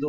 2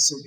SOP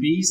20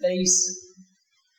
23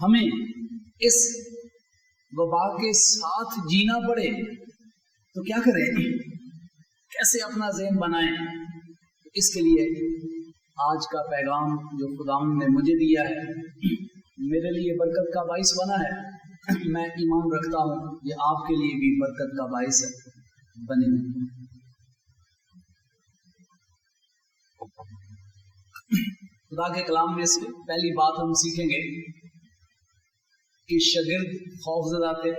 ہمیں اس وبا کے ساتھ جینا پڑے تو کیا کریں، کیسے اپنا ذہن بنائیں؟ اس کے لیے آج کا پیغام جو خداوند نے مجھے دیا ہے میرے لیے برکت کا باعث بنا ہے، میں ایمان رکھتا ہوں یہ آپ کے لیے بھی برکت کا باعث بنے۔ خدا کے کلام میں سے پہلی بات ہم سیکھیں گے کہ شاگرد خوفزدہ تھے،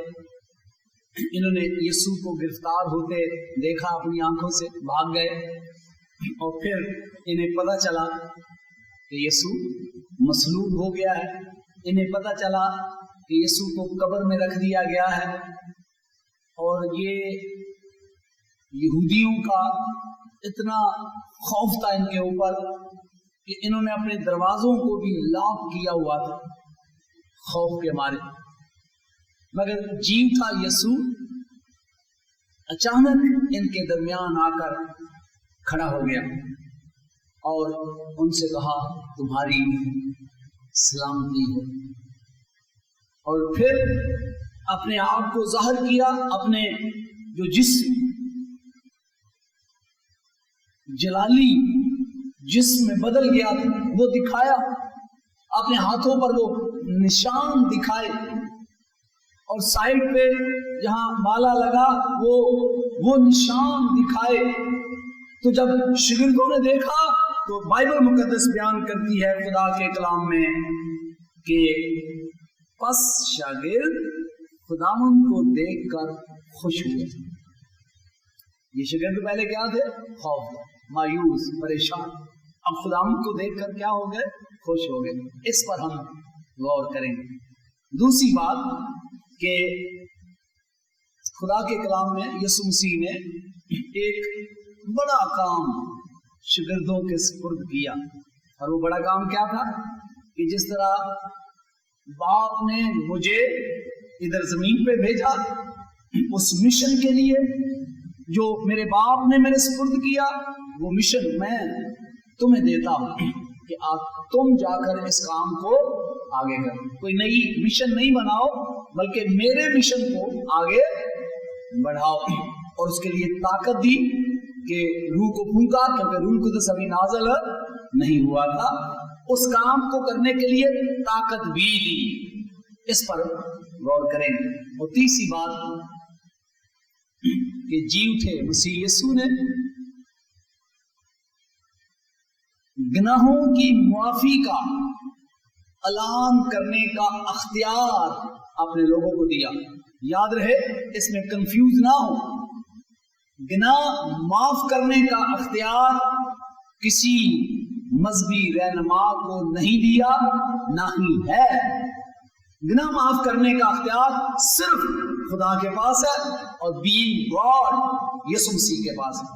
انہوں نے یسوع کو گرفتار ہوتے دیکھا، اپنی آنکھوں سے بھاگ گئے، اور پھر انہیں پتہ چلا کہ یسوع مصلوب ہو گیا ہے، انہیں پتہ چلا کہ یسوع کو قبر میں رکھ دیا گیا ہے، اور یہ یہودیوں کا اتنا خوف تھا ان کے اوپر کہ انہوں نے اپنے دروازوں کو بھی لاک کیا ہوا تھا خوف کے مارے۔ مگر جیوتا یسوع اچانک ان کے درمیان آ کر کھڑا ہو گیا اور ان سے کہا تمہاری سلامتی ہو، اور پھر اپنے آپ کو ظاہر کیا، اپنے جو جسم جلالی جسم میں بدل گیا تھا وہ دکھایا، اپنے ہاتھوں پر وہ نشان دکھائے، اور سائڈ پہ جہاں بالا لگا وہ نشان دکھائے۔ تو جب شاگردوں نے دیکھا تو بائبل مقدس بیان کرتی ہے خدا کے کلام میں کہ پس شاگرد خداوند کو دیکھ کر خوش ہوئے۔ یہ شاگرد پہلے کیا تھے؟ خوف، مایوس، پریشان، اب خداوند کو دیکھ کر کیا ہو گئے؟ خوش ہو گئے۔ اس پر ہم غور کریں گے۔ دوسری بات کہ خدا کے کلام میں یسوع مسیح نے ایک بڑا کام شاگردوں کے سپرد کیا، اور وہ بڑا کام کیا تھا کہ جس طرح باپ نے مجھے ادھر زمین پہ بھیجا اس مشن کے لیے جو میرے باپ نے میرے سپرد کیا، وہ مشن میں تمہیں دیتا ہوں کہ آپ تم جا کر اس کام کو آگے کرو۔ کوئی نئی مشن نہیں بناؤ بلکہ میرے مشن کو آگے بڑھاؤ، اور اس کے لیے طاقت دی کہ روح کو پھونکا، کیونکہ روح القدس ابھی نازل نہیں ہوا تھا، اس کام کو کرنے کے لیے طاقت بھی دی۔ اس پر غور کریں گے۔ اور تیسری بات کہ جی اٹھے مسیح یسوع نے گناہوں کی معافی کا اعلان کرنے کا اختیار اپنے لوگوں کو دیا۔ یاد رہے، اس میں کنفیوز نہ ہو، گناہ معاف کرنے کا اختیار کسی مذہبی رہنما کو نہیں دیا، نہ ہی ہے۔ گناہ معاف کرنے کا اختیار صرف خدا کے پاس ہے، اور بینگ گاڈ یسوع مسیح کے پاس ہے۔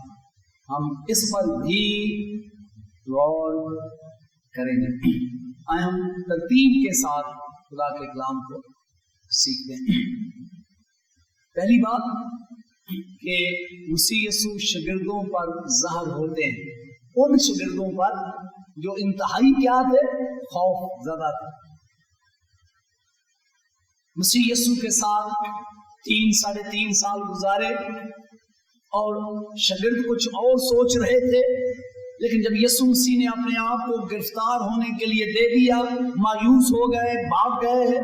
ہم اس پر بھی غور کریں گے۔ آئے ہم ترتیب کے ساتھ خدا کے کلام کو سیکھتے ہیں۔ پہلی بات کہ مسیح یسوع شاگردوں پر ظاہر ہوتے ہیں، ان شاگردوں پر جو انتہائی کیا تھے؟ خوف زدہ تھے۔ مسیح یسوع کے ساتھ 3.5 سال گزارے، اور شاگرد کچھ اور سوچ رہے تھے، لیکن جب یسوع مسیح نے اپنے آپ کو گرفتار ہونے کے لیے دے دیا، مایوس ہو گئے، بھاگ گئے،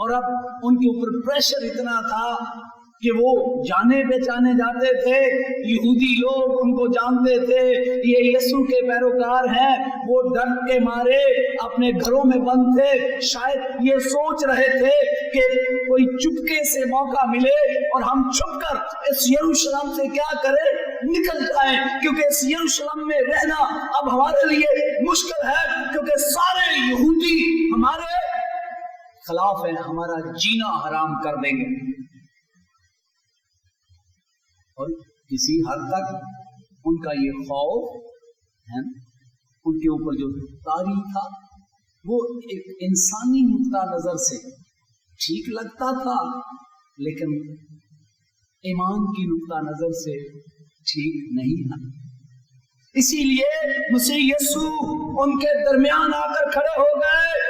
اور اب ان کے اوپر پریشر اتنا تھا کہ وہ جانے پہچانے جاتے تھے، یہودی لوگ ان کو جانتے تھے، یہ یسوع کے پیروکار ہیں، وہ ڈر کے مارے اپنے گھروں میں بند تھے، شاید یہ سوچ رہے تھے کہ کوئی چپکے سے موقع ملے اور ہم چھپ کر اس یروشلم سے کیا کریں؟ نکل جائیں، کیونکہ اس یروشلم میں رہنا اب ہمارے لیے مشکل ہے، کیونکہ سارے یہودی ہمارے خلاف ہیں، ہمارا جینا حرام کر دیں گے۔ اور کسی حد تک ان کا یہ خوف ہے، ان کے اوپر جو طاری تھا، وہ ایک انسانی نقطہ نظر سے ٹھیک لگتا تھا، لیکن ایمان کی نقطہ نظر سے ٹھیک نہیں تھا۔ اسی لیے مسیح یسوع ان کے درمیان آ کر کھڑے ہو گئے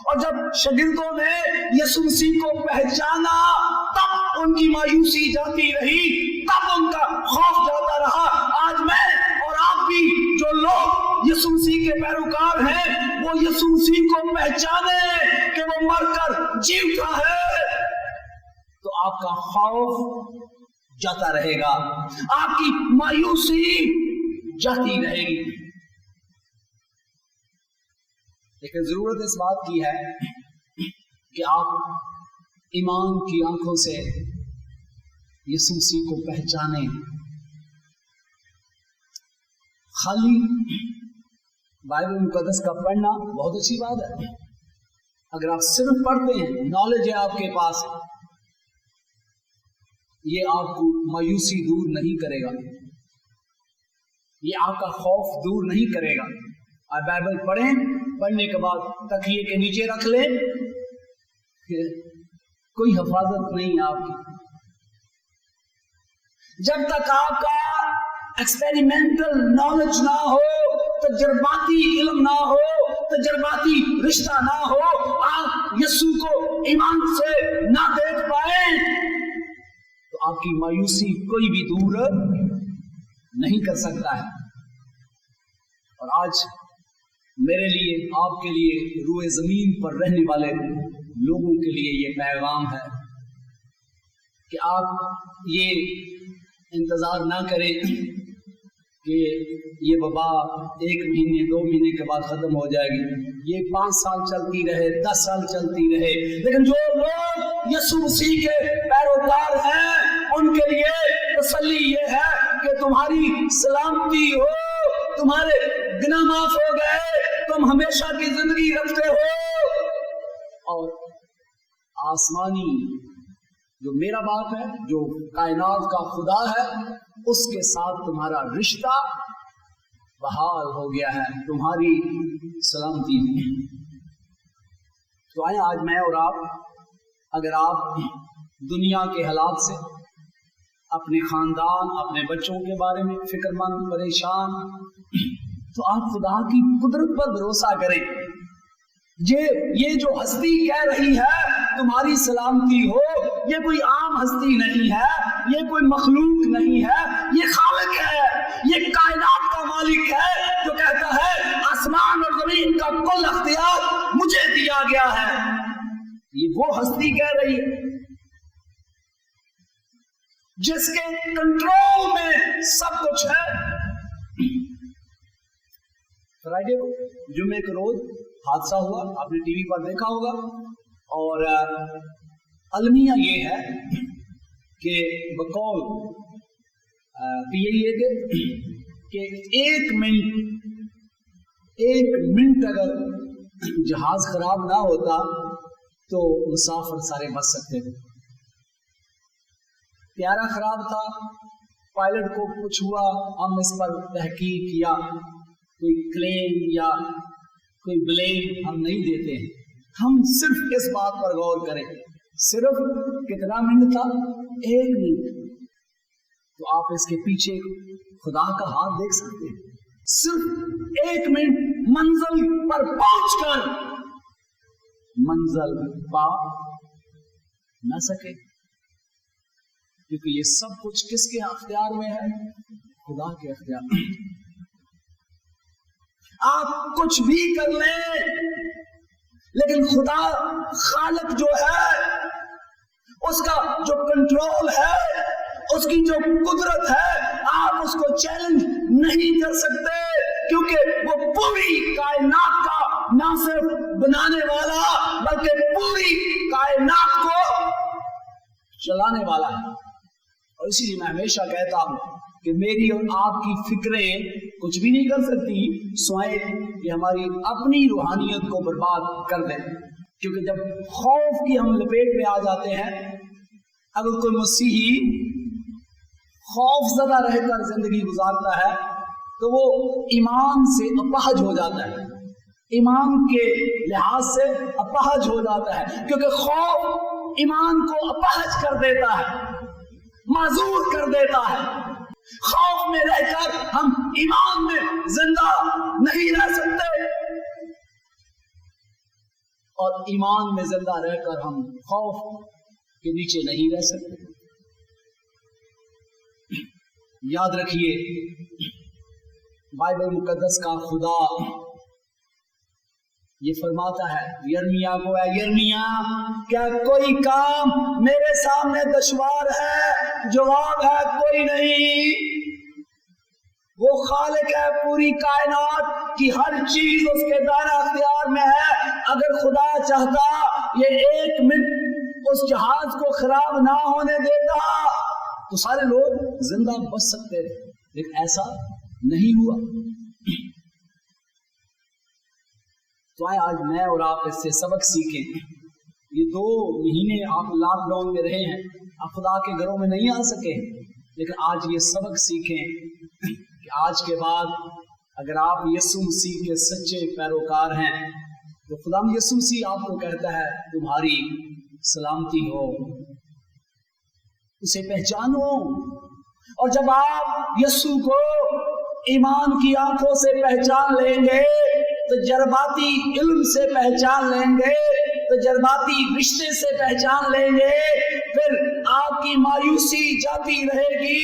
اور جب شاگردوں نے یسوع مسیح کو پہچانا تب ان کی مایوسی جاتی رہی، تب ان کا خوف جاتا رہا۔ آج میں اور آپ بھی جو لوگ یسوع مسیح کے پیروکار ہیں وہ یسوع مسیح کو پہچانے کہ وہ مر کر جی اٹھا ہے، تو آپ کا خوف جاتا رہے گا، آپ کی مایوسی جاتی رہے گی۔ لیکن ضرورت اس بات کی ہے کہ آپ ایمان کی آنکھوں سے یسوع مسیح کو پہچانیں۔ خالی بائبل مقدس کا پڑھنا بہت اچھی بات ہے، اگر آپ صرف پڑھتے ہیں، نالج ہے آپ کے پاس، یہ آپ کو مایوسی دور نہیں کرے گا، یہ آپ کا خوف دور نہیں کرے گا۔ آپ بائبل پڑھیں، پڑھنے کے بعد تکیے کے نیچے رکھ لیں، کوئی حفاظت نہیں آپ کی۔ جب تک آپ کا ایکسپیریمنٹل نالج نہ ہو، تجرباتی علم نہ ہو، تجرباتی رشتہ نہ ہو، آپ یسوع کو ایمان سے نہ دیکھ پائیں تو آپ کی مایوسی کوئی بھی دور نہیں کر سکتا ہے۔ اور آج میرے لیے، آپ کے لیے، روئے زمین پر رہنے والے لوگوں کے لیے یہ پیغام ہے کہ آپ یہ انتظار نہ کریں کہ یہ وبا 1 مہینے 2 مہینے کے بعد ختم ہو جائے گی، یہ 5 سال چلتی رہے، 10 سال چلتی رہے۔ لیکن جو لوگ یسوع مسیح کے پیروکار ہیں ان کے لیے تسلی یہ ہے کہ تمہاری سلامتی ہو، تمہارے گناہ معاف ہو گئے، تم ہمیشہ کی زندگی رکھتے ہو، اور آسمانی جو میرا باپ ہے، جو کائنات کا خدا ہے، اس کے ساتھ تمہارا رشتہ بحال ہو گیا ہے، تمہاری سلامتی۔ تو آئیں آج میں اور آپ، اگر آپ دنیا کے حالات سے، اپنے خاندان، اپنے بچوں کے بارے میں فکر مند، پریشان، تو آپ خدا کی قدرت پر بھروسہ کریں۔ یہ جو ہستی کہہ رہی ہے تمہاری سلامتی ہو، یہ کوئی عام ہستی نہیں ہے، یہ کوئی مخلوق نہیں ہے، یہ خالق ہے، یہ کائنات کا مالک ہے جو کہتا ہے آسمان اور زمین کا کل اختیار مجھے دیا گیا ہے۔ یہ وہ ہستی کہہ رہی ہے جس کے کنٹرول میں سب کچھ ہے۔ فرائیڈے کو، جمعے کے روز حادثہ ہوا، آپ نے ٹی وی پر دیکھا ہوگا، اور المیہ یہ ہے کہ بقول پی اے کہ 1 منٹ اگر جہاز خراب نہ ہوتا تو مسافر سارے بچ سکتے تھے۔ طیارہ خراب تھا، پائلٹ کو کچھ ہوا، ہم اس پر تحقیق یا کوئی کلیم یا کوئی بلیم ہم نہیں دیتے ہیں، ہم صرف اس بات پر غور کریں، صرف کتنا منٹ تھا؟ 1 منٹ۔ تو آپ اس کے پیچھے خدا کا ہاتھ دیکھ سکتے ہیں، صرف 1 منٹ منزل پر پہنچ کر منزل پا نہ سکے، کیونکہ یہ سب کچھ کس کے اختیار میں ہے؟ خدا کے اختیار میں۔ آپ کچھ بھی کر لیں، لیکن خدا خالق جو ہے، اس کا جو کنٹرول ہے، اس کی جو قدرت ہے، آپ اس کو چیلنج نہیں کر سکتے، کیونکہ وہ پوری کائنات کا نہ صرف بنانے والا بلکہ پوری کائنات کو چلانے والا ہے۔ اور اسی لیے میں ہمیشہ کہتا ہوں کہ میری اور آپ کی فکریں کچھ بھی نہیں کر سکتی سوائے کہ ہماری اپنی روحانیت کو برباد کر دیں، کیونکہ جب خوف کی ہم لپیٹ میں آ جاتے ہیں، اگر کوئی مسیحی خوف زدہ رہ کر زندگی گزارتا ہے تو وہ ایمان سے اپہج ہو جاتا ہے، ایمان کے لحاظ سے اپہج ہو جاتا ہے، کیونکہ خوف ایمان کو اپہج کر دیتا ہے، معذور کر دیتا ہے۔ خوف میں رہ کر ہم ایمان میں زندہ نہیں رہ سکتے، اور ایمان میں زندہ رہ کر ہم خوف کے نیچے نہیں رہ سکتے۔ یاد رکھیے بائبل مقدس کا خدا یہ فرماتا ہے یرمیا کو، اے یرمیا کیا کوئی کام میرے سامنے دشوار ہے؟ جواب ہے کوئی نہیں۔ وہ خالق ہے پوری کائنات کی، ہر چیز اس کے دائرہ اختیار میں ہے۔ اگر خدا چاہتا یہ ایک منٹ اس جہاز کو خراب نہ ہونے دیتا تو سارے لوگ زندہ بچ سکتے تھے، لیکن ایسا نہیں ہوا۔ تو آج میں اور آپ اس سے سبق سیکھیں۔ یہ 2 مہینے آپ لاک ڈاؤن میں رہے ہیں، آپ خدا کے گھروں میں نہیں آ سکے، لیکن آج یہ سبق سیکھیں کہ آج کے بعد اگر آپ یسوع مسیح کے سچے پیروکار ہیں تو خدا یسوع مسیح آپ کو کہتا ہے تمہاری سلامتی ہو، اسے پہچانو۔ اور جب آپ یسوع کو ایمان کی آنکھوں سے پہچان لیں گے، تجرباتی علم سے پہچان لیں گے، تجرباتی رشتے سے پہچان لیں گے، پھر آپ کی مایوسی جاتی رہے گی،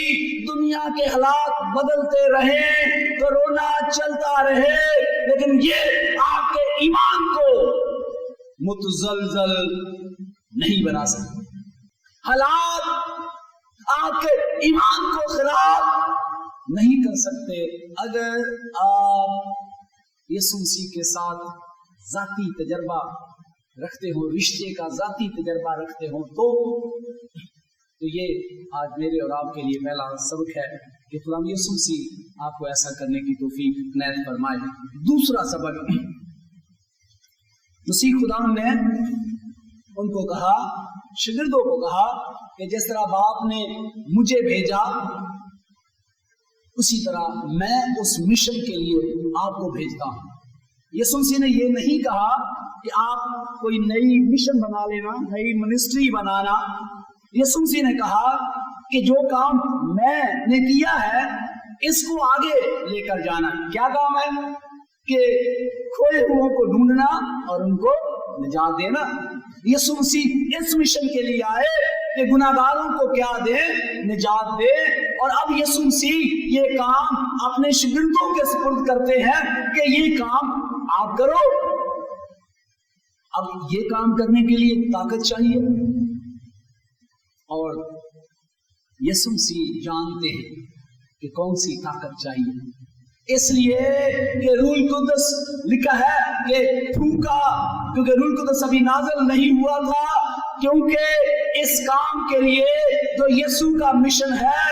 دنیا کے حالات بدلتے رہیں، کورونا چلتا رہے، لیکن یہ آپ کے ایمان کو متزلزل نہیں بنا سکتے۔ حالات آپ کے ایمان کو خراب نہیں کر سکتے اگر آپ یسوع مسیح کے ساتھ ذاتی تجربہ رکھتے ہو، رشتے کا ذاتی تجربہ رکھتے ہو۔ تو یہ آج میرے اور آپ کے لیے پہلا سبق ہے کہ خدا یسوع مسیح آپ کو ایسا کرنے کی توفیق عنایت فرمائے۔ دوسرا سبق، مسیح خدا نے ان کو کہا، شاگردوں کو کہا کہ جس طرح باپ نے مجھے بھیجا اسی طرح میں اس مشن کے لیے آپ کو بھیجتا ہوں۔ یسوع مسیح نے یہ نہیں کہا کہ آپ کوئی نئی مشن بنا لینا، نئی منسٹری بنانا۔ یسوع مسیح نے کہا کہ جو کام میں نے کیا ہے اس کو آگے لے کر جانا۔ کیا کام ہے؟ کہ کھوئے ہوئوں کو ڈھونڈنا اور ان کو نجات دینا۔ یسوع مسیح اس مشن کے لیے آئے کہ گناہگاروں کو کیا دے؟ نجات دے۔ اور اب یسوع مسیح یہ کام اپنے شاگردوں کے سپرد کرتے ہیں کہ یہ کام آپ کرو۔ اب یہ کام کرنے کے لیے طاقت چاہیے، اور یسوع مسیح جانتے ہیں کہ کون سی طاقت چاہیے، اس لیے کہ روح القدس لکھا ہے کہ پھونکا، کیونکہ روح القدس ابھی نازل نہیں ہوا تھا، کیونکہ اس کام کے لیے جو یسوع کا مشن ہے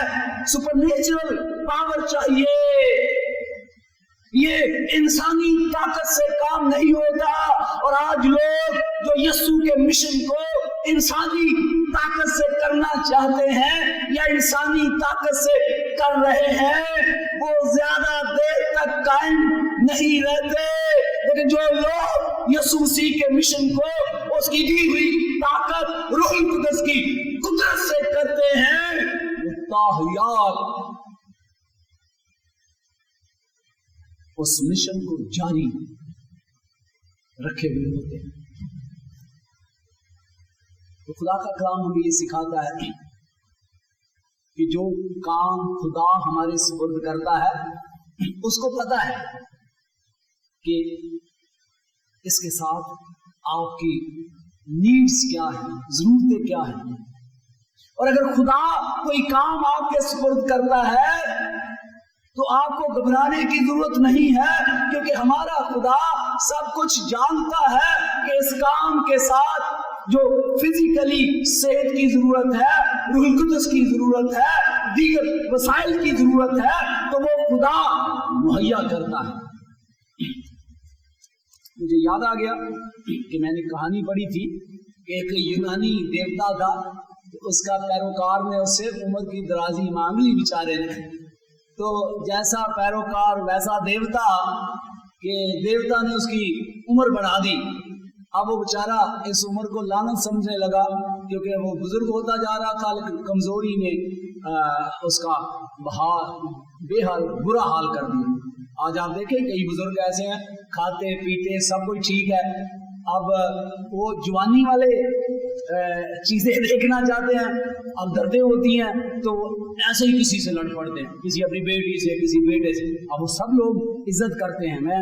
سپر نیچرل پاور چاہیے۔ یہ انسانی طاقت سے کام نہیں ہوتا، اور آج لوگ جو یسوع کے مشن کو انسانی طاقت سے کرنا چاہتے ہیں یا انسانی طاقت سے کر رہے ہیں وہ زیادہ دیر تک قائم نہیں رہتے، لیکن جو لوگ یسوع مسیح کے مشن کو اس کی دی ہوئی طاقت روح القدس کی قدرت سے کرتے ہیں وہ تاحیات اس مشن کو جاری رکھے ہوئے ہوتے ہیں۔ تو خدا کا کلام ہمیں یہ سکھاتا ہے کہ جو کام خدا ہمارے سپرد کرتا ہے اس کو پتا ہے کہ اس کے ساتھ آپ کی نیڈز کیا ہیں، ضرورتیں کیا ہیں، اور اگر خدا کوئی کام آپ کے سپرد کرتا ہے تو آپ کو گھبرانے کی ضرورت نہیں ہے، کیونکہ ہمارا خدا سب کچھ جانتا ہے کہ اس کام کے ساتھ جو فزیکلی صحت کی ضرورت ہے، روح القدس کی ضرورت ہے، دیگر وسائل کی ضرورت ہے، تو وہ خدا مہیا کرتا ہے۔ مجھے یاد آ گیا کہ میں نے کہانی پڑھی تھی کہ ایک یونانی دیوتا تھا، اس کا پیروکار نے اس سے عمر کی درازی مانگ لی بیچارے نے۔ تو جیسا پیروکار ویسا دیوتا، کہ دیوتا نے اس کی عمر بڑھا دی۔ اب وہ بیچارہ اس عمر کو لعنت سمجھنے لگا، کیونکہ وہ بزرگ ہوتا جا رہا تھا، لیکن کمزوری نے اس کا بے حال برا حال کر دیا۔ آج آپ دیکھیں کئی بزرگ ایسے ہیں، کھاتے پیتے سب کچھ ٹھیک ہے، اب وہ جوانی والے چیزیں دیکھنا چاہتے ہیں، اب دردیں ہوتی ہیں تو ایسے ہی کسی سے لڑ پڑتے ہیں، کسی اپنی بیٹی سے، کسی بیٹے سے. اب وہ سب لوگ عزت کرتے ہیں. میں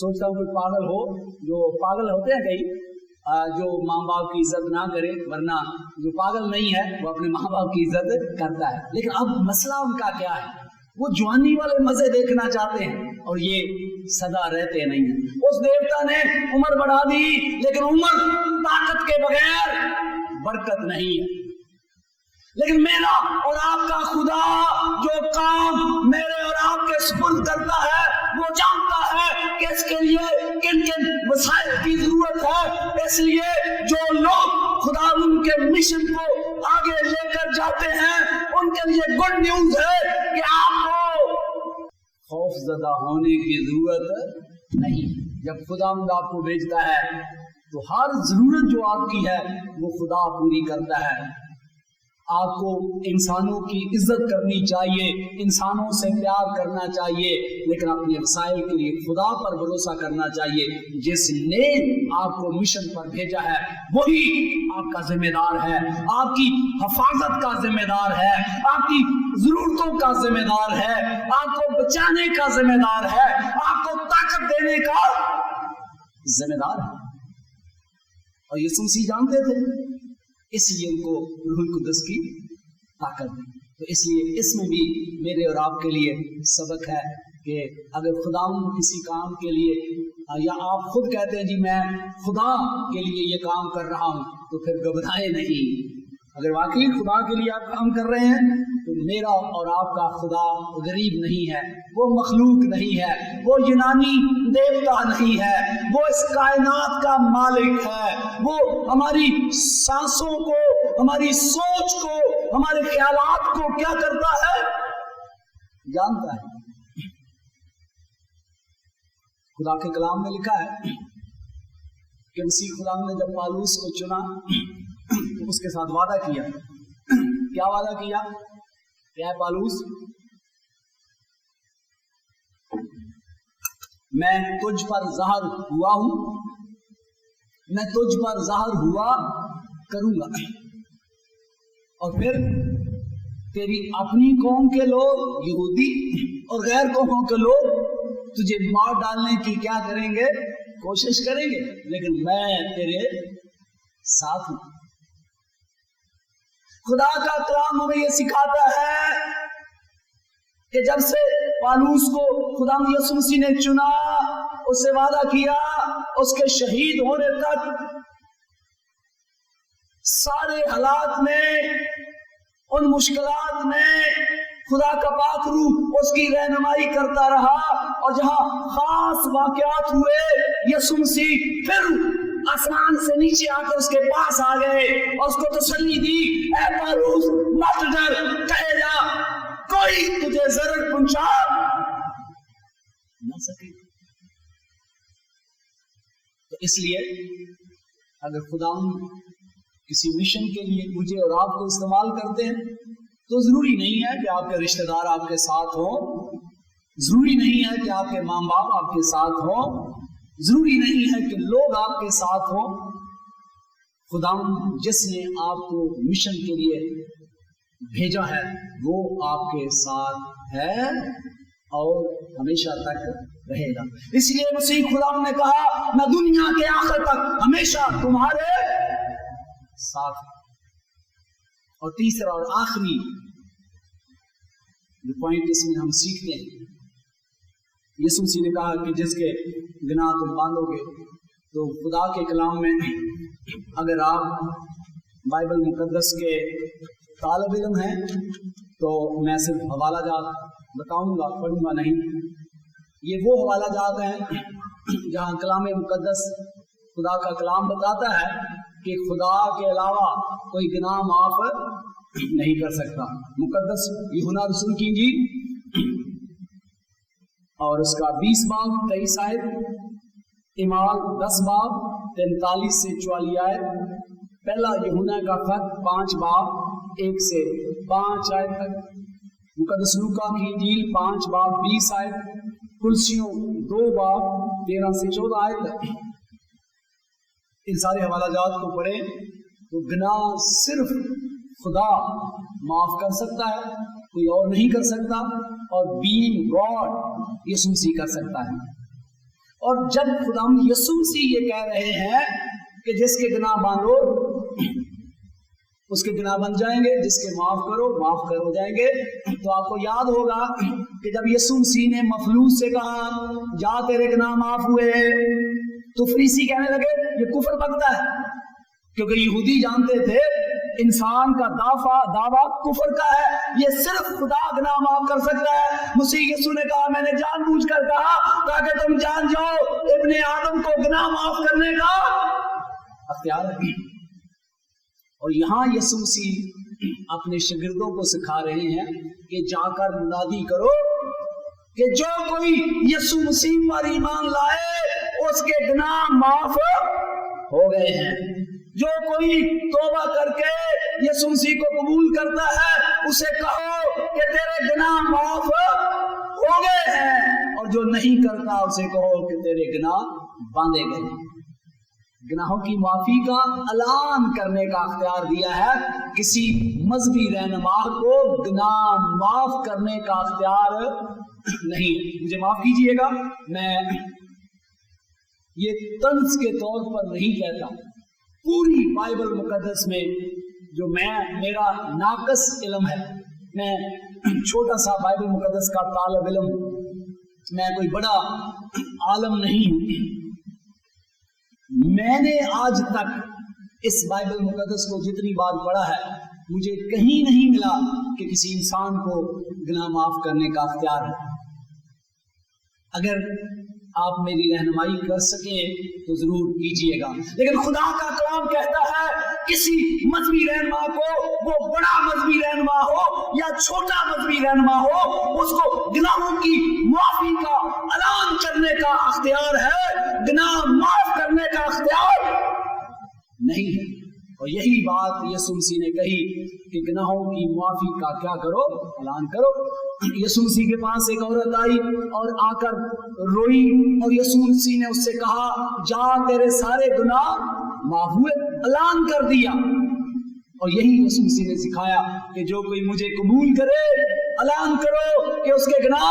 سوچتا ہوں کہ پاگل ہو، جو پاگل ہوتے ہیں کئی جو ماں باپ کی عزت نہ کرے، ورنہ جو پاگل نہیں ہے وہ اپنے ماں باپ کی عزت کرتا ہے. لیکن اب مسئلہ ان کا کیا ہے؟ وہ جوانی والے مزے دیکھنا چاہتے ہیں اور یہ سدا رہتے نہیں ہیں. اس دیوتا نے عمر بڑھا دی، لیکن عمر طاقت کے بغیر برکت نہیں ہے. لیکن میرا اور آپ کا خدا جو کام میرے اور آپ کے سپرد کرتا ہے وہ جانتا ہے کہ اس کے لیے کن کن وسائل کی ضرورت ہے. اس لیے جو لوگ خدا ان کے مشن کو آگے لے کر جاتے ہیں ان کے لیے گڈ نیوز ہے کہ آپ کو خوف زدہ ہونے کی ضرورت نہیں. جب خدا آپ کو بھیجتا ہے تو ہر ضرورت جو آپ کی ہے وہ خدا پوری کرتا ہے. آپ کو انسانوں کی عزت کرنی چاہیے، انسانوں سے پیار کرنا چاہیے، لیکن اپنے وسائل کے لیے خدا پر بھروسہ کرنا چاہیے. جس نے آپ کو مشن پر بھیجا ہے وہی آپ کا ذمہ دار ہے، آپ کی حفاظت کا ذمہ دار ہے، آپ کی ضرورتوں کا ذمہ دار ہے، آپ کو بچانے کا ذمہ دار ہے، آپ کو طاقت دینے کا ذمہ دار ہے. اور یسوع مسیح جانتے تھے، اس لیے ان کو روح القدس کی طاقت دی. تو اس لیے اس میں بھی میرے اور آپ کے لیے سبق ہے کہ اگر خدا کسی کام کے لیے یا آپ خود کہتے ہیں جی میں خدا کے لیے یہ کام کر رہا ہوں تو پھر گھبرائے نہیں. اگر واقعی خدا کے لیے آپ کام کر رہے ہیں تو میرا اور آپ کا خدا غریب نہیں ہے، وہ مخلوق نہیں ہے، وہ یونانی دیوتا نہیں ہے، وہ اس کائنات کا مالک ہے. وہ ہماری سانسوں کو، ہماری سوچ کو، ہمارے خیالات کو کیا کرتا ہے؟ جانتا ہے. خدا کے کلام میں لکھا ہے کہ مسیح خدا نے جب پالوس کو چنا تو اس کے ساتھ وعدہ کیا. کیا وعدہ کیا؟ کیا ہے پالوس؟ میں تجھ پر ظاہر ہوا ہوں، میں تجھ پر ظاہر ہوا کروں گا، اور پھر تیری اپنی قوم کے لوگ یہودی اور غیر قوموں کے لوگ تجھے مار ڈالنے کی کیا کریں گے؟ کوشش کریں گے، لیکن میں تیرے ساتھ ہوں. خدا کا کلام ہمیں یہ سکھاتا ہے کہ جب سے پالوس کو خدا یسوع مسیح نے چنا، اس سے وعدہ کیا، اس کے شہید ہونے تک سارے حالات میں، ان مشکلات میں خدا کا پاک روح اس کی رہنمائی کرتا رہا. اور جہاں خاص واقعات ہوئے یسوع مسیح پھر آسمان سے نیچے آ کر اس کے پاس آ گئے اور اس کو تسلی دی، اے پالوس مت ڈر، کہے جا کوئی تجھے ضرر پہنچا نہ سکے. تو اس لیے اگر خدا کسی مشن کے لیے مجھے اور آپ کو استعمال کرتے ہیں تو ضروری نہیں ہے کہ آپ کے رشتہ دار آپ کے ساتھ ہوں، ضروری نہیں ہے کہ آپ کے ماں باپ آپ کے ساتھ ہوں، ضروری نہیں ہے کہ لوگ آپ کے ساتھ ہوں. خدا جس نے آپ کو مشن کے لیے بھیجا ہے وہ آپ کے ساتھ ہے اور ہمیشہ تک رہے گا. اس لیے مسیح خدا نے کہا میں دنیا کے آخر تک ہمیشہ تمہارے ساتھ. اور تیسرا اور آخری جو پوائنٹ اس میں ہم سیکھتے ہیں، یسوع مسیح نے کہا کہ جس کے گناہ تم باندھو گے. تو خدا کے کلام میں اگر آپ بائبل مقدس کے طالب علم ہیں تو میں صرف حوالہ جات بتاؤں گا، پڑھوں گا نہیں. یہ وہ حوالہ جات ہیں جہاں کلام مقدس خدا کا کلام بتاتا ہے کہ خدا کے علاوہ کوئی گناہ معاف نہیں کر سکتا. مقدس یوحنا رسول کی انجیل اور اس کا 20 باب 23 آیت، اعمال 10 باب 43 سے 44 آیت، پہلا یوحنا کا خط 5 باب 1 سے 5 آیت تک، مقدس لوکا کی انجیل 5 باب 20 آیت، کلسیوں 2 باب 13 سے 14 آیت تک. ان سارے حوالہ جات کو پڑھیں تو گناہ صرف خدا معاف کر سکتا ہے, کوئی اور نہیں کر سکتا, اور بینگ گاڈ یسوع مسیح کر سکتا ہے. اور جب خدا یسوع مسیح یہ کہہ رہے ہیں کہ جس کے گناہ باندھو اس کے گناہ بن جائیں گے, جس کے معاف کرو معاف کر ہو جائیں گے, تو آپ کو یاد ہوگا کہ جب یسوع مسیح نے مفلوج سے کہا جا تیرے گناہ معاف ہوئے, تو فریسی کہنے لگے یہ کفر بکتا ہے, کیونکہ یہودی جانتے تھے انسان کا دعویٰ کفر کا ہے, یہ صرف خدا گناہ معاف کر سکتا ہے. مسیح یسوع نے کہا میں نے جان بوجھ کر کہا تاکہ تم جان جاؤ ابن آدم کو گناہ معاف کرنے کا اختیار ہے. اور یہاں یسوع مسیح اپنے شاگردوں کو سکھا رہے ہیں کہ جا کر منادی کرو کہ جو کوئی یسوع مسیح پر ایمان لائے اس کے گناہ معاف ہو گئے ہیں. جو کوئی توبہ کر کے یسوع مسیح کو قبول کرتا ہے اسے کہو کہ تیرے گناہ معاف ہو گئے ہیں, اور جو نہیں کرتا اسے کہو کہ تیرے گناہ باندھے گئے. گناہوں کی معافی کا اعلان کرنے کا اختیار دیا ہے, کسی مذہبی رہنما کو گناہ معاف کرنے کا اختیار نہیں. مجھے معاف کیجئے گا, میں یہ طنز کے طور پر نہیں کہتا, پوری بائبل مقدس میں جو میرا ناقص علم ہے, میں چھوٹا سا بائبل مقدس کا طالب علم, میں کوئی بڑا عالم نہیں ہوں, میں نے آج تک اس بائبل مقدس کو جتنی بار پڑھا ہے مجھے کہیں نہیں ملا کہ کسی انسان کو گناہ معاف کرنے کا اختیار ہے. اگر آپ میری رہنمائی کر سکیں تو ضرور کیجئے گا, لیکن خدا کا کلام کہتا ہے کسی مذہبی رہنما کو, وہ بڑا مذہبی رہنما ہو یا چھوٹا مذہبی رہنما ہو, اس کو گناہوں کی معافی کا اعلان کرنے کا اختیار ہے, گناہ معاف کرنے کا اختیار نہیں ہے. اور یہی بات یسوع مسیح نے کہی کہ گناہوں کی معافی کا کیا کرو, اعلان کرو. یسوع مسیح کے پاس ایک عورت آئی اور آ کر روئی, اور یسوع مسیح نے اس سے کہا جا تیرے سارے گناہ معاف ہوئے, اعلان کر دیا. اور یہی یسوع مسیح نے سکھایا کہ جو کوئی مجھے قبول کرے اعلان کرو کہ اس کے گناہ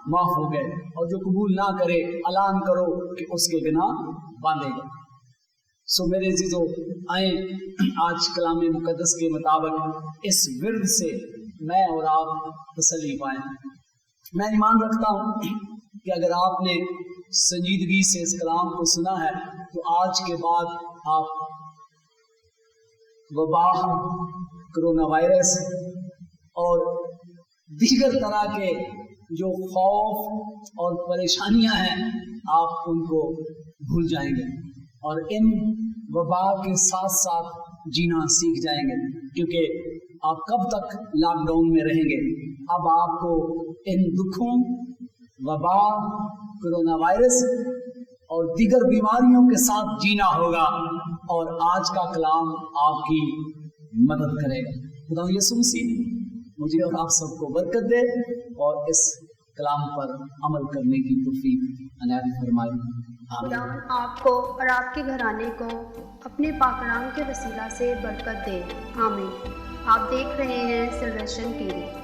معاف ہو گئے, اور جو قبول نہ کرے اعلان کرو کہ اس کے گناہ باندھے گئے. سو میرے عزیزو, آئیں آج کلام مقدس کے مطابق اس ورد سے میں اور آپ تسلی پائیں. میں ایمان رکھتا ہوں کہ اگر آپ نے سنجیدگی سے اس کلام کو سنا ہے تو آج کے بعد آپ وبا, کرونا وائرس اور دیگر طرح کے جو خوف اور پریشانیاں ہیں آپ ان کو بھول جائیں گے, اور ان وبا کے ساتھ ساتھ جینا سیکھ جائیں گے, کیونکہ آپ کب تک لاک ڈاؤن میں رہیں گے. اب آپ کو ان دکھوں, وبا, کرونا وائرس اور دیگر بیماریوں کے ساتھ جینا ہوگا, اور آج کا کلام آپ کی مدد کرے گا. خدا یسوع مسیح مجھے اور آپ سب کو برکت دے اور اس کلام پر عمل کرنے کی توفیق عنایت فرمائے. خدا آپ کو اور آپ کے گھرانے کو اپنے پاک نام کے وسیلہ سے برکت دے. آمین. آپ دیکھ رہے ہیں سلویشن ٹی وی.